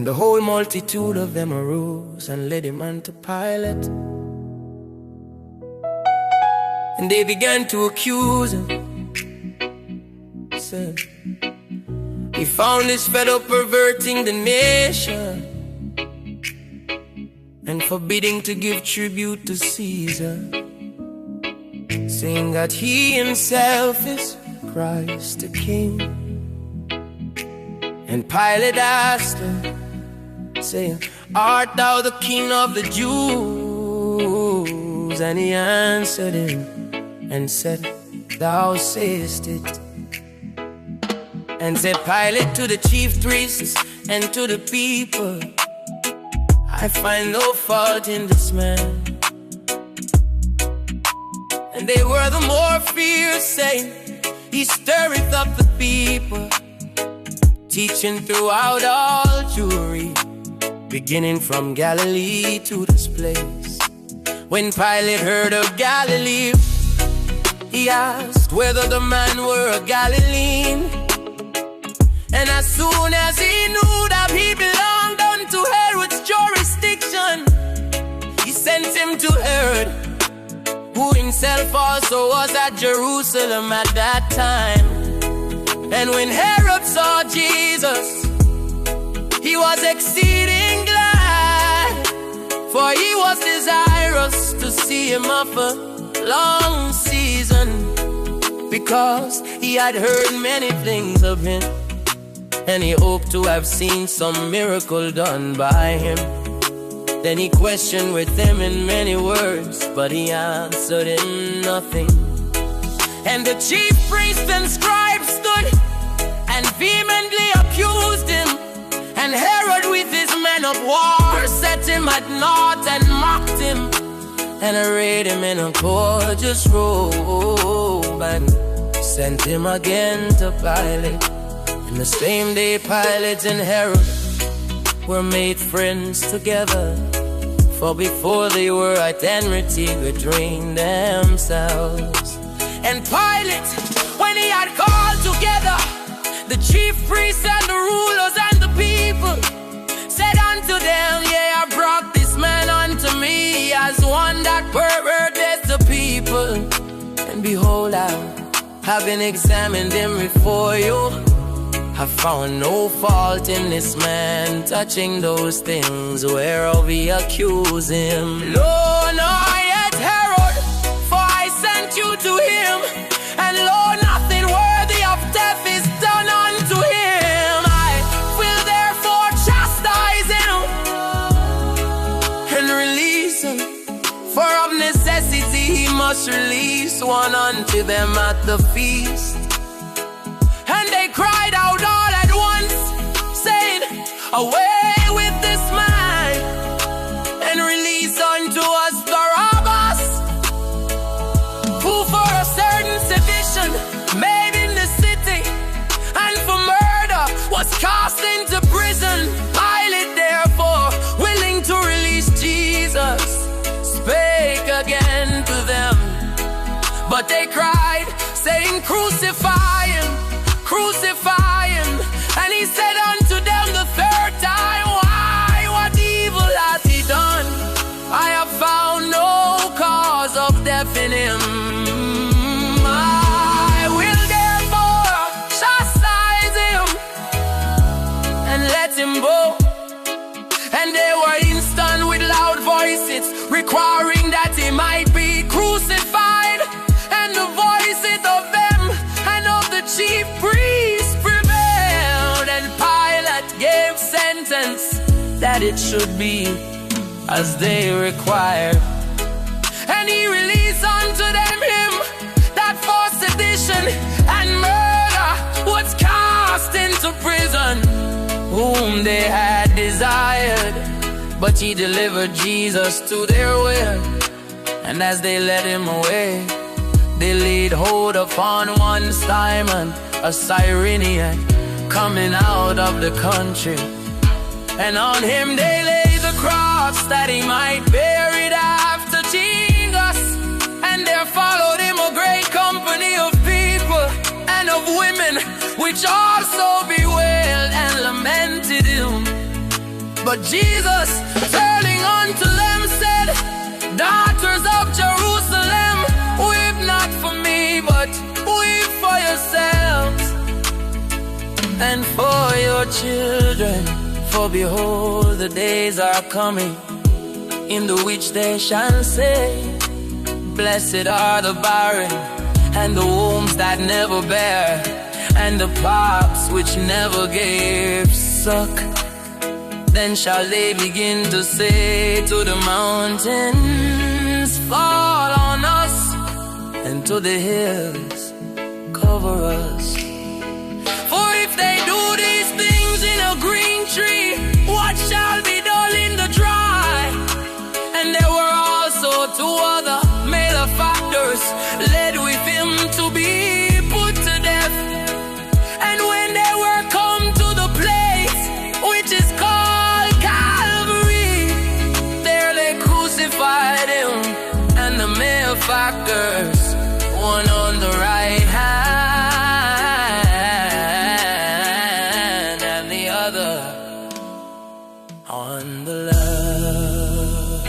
And the whole multitude of them arose and led him unto Pilate. And they began to accuse him. Said, he found this fellow perverting the nation and forbidding to give tribute to Caesar, saying that he himself is Christ the King. And Pilate asked him, saying, art thou the King of the Jews? And he answered him and said, thou sayest it. And said Pilate to the chief priests and to the people, I find no fault in this man. And they were the more fierce, saying, he stirreth up the people, teaching throughout all Jewry, beginning from Galilee to this place. When Pilate heard of Galilee, he asked whether the man were a Galilean. And as soon as he knew that he belonged unto Herod's jurisdiction, he sent him to Herod, who himself also was at Jerusalem at that time. And when Herod saw Jesus, he was exceeding glad, for he was desirous to see him of a long season, because he had heard many things of him, and he hoped to have seen some miracle done by him. Then he questioned with them in many words, but he answered in nothing. And the chief priests and scribes stood and vehemently accused him. And Herod with his men of war set him at naught and mocked him, and arrayed him in a gorgeous robe, and sent him again to Pilate. And the same day Pilate and Herod were made friends together, for before they were at enmity between themselves. And Pilate, when he had called together the chief priests and the rulers and the people, said unto them, yea, I brought this man unto me as one that perverted the people. And behold, I, having examined him before you, I found no fault in this man touching those things whereof ye accuse him. Lo, nor yet Herod, for I sent you to him, and lo, nothing worthy of death is done unto him. I will therefore chastise him and release him, for of necessity he must release one unto them at the feast. And they cried out all at once, saying, away with this man, and release unto us Barabbas, who for a certain sedition made in the city, and for murder was cast into prison. Pilate therefore, willing to release Jesus, spake again to them. But they cried, saying, crucify him, crucify him. And he said unto them the third time, why, what evil hath he done? I have found no cause of death in him. I will therefore chastise him and let him go. And they were instant with loud voices, requiring that he might be crucified. And the voices of them and of the chief priests prevailed, and Pilate gave sentence that it should be as they required. And he released unto them him that for sedition and murder was cast into prison, whom they had desired. But he delivered Jesus to their will, and as they led him away, they laid hold upon one Simon, a Cyrenian, coming out of the country. And on him they laid the cross, that he might bear it after Jesus. And there followed him a great company of people and of women, which also bewailed and lamented him. But Jesus, turning unto them, said, daughters of Jerusalem, weep not for me, but weep for yourselves and for your children. For behold, the days are coming, in the which they shall say, blessed are the barren, and the wombs that never bear, and the paps which never gave suck. Then shall they begin to say to the mountains, fall on us, and to the hills, cover us. For if they do these things in a green tree, what shall be done in the dry? And there were also two other malefactors, led with him to be put to death. And when they were come to the place which is called Calvary, there they crucified him and the malefactors, one on the right hand and the other on the left.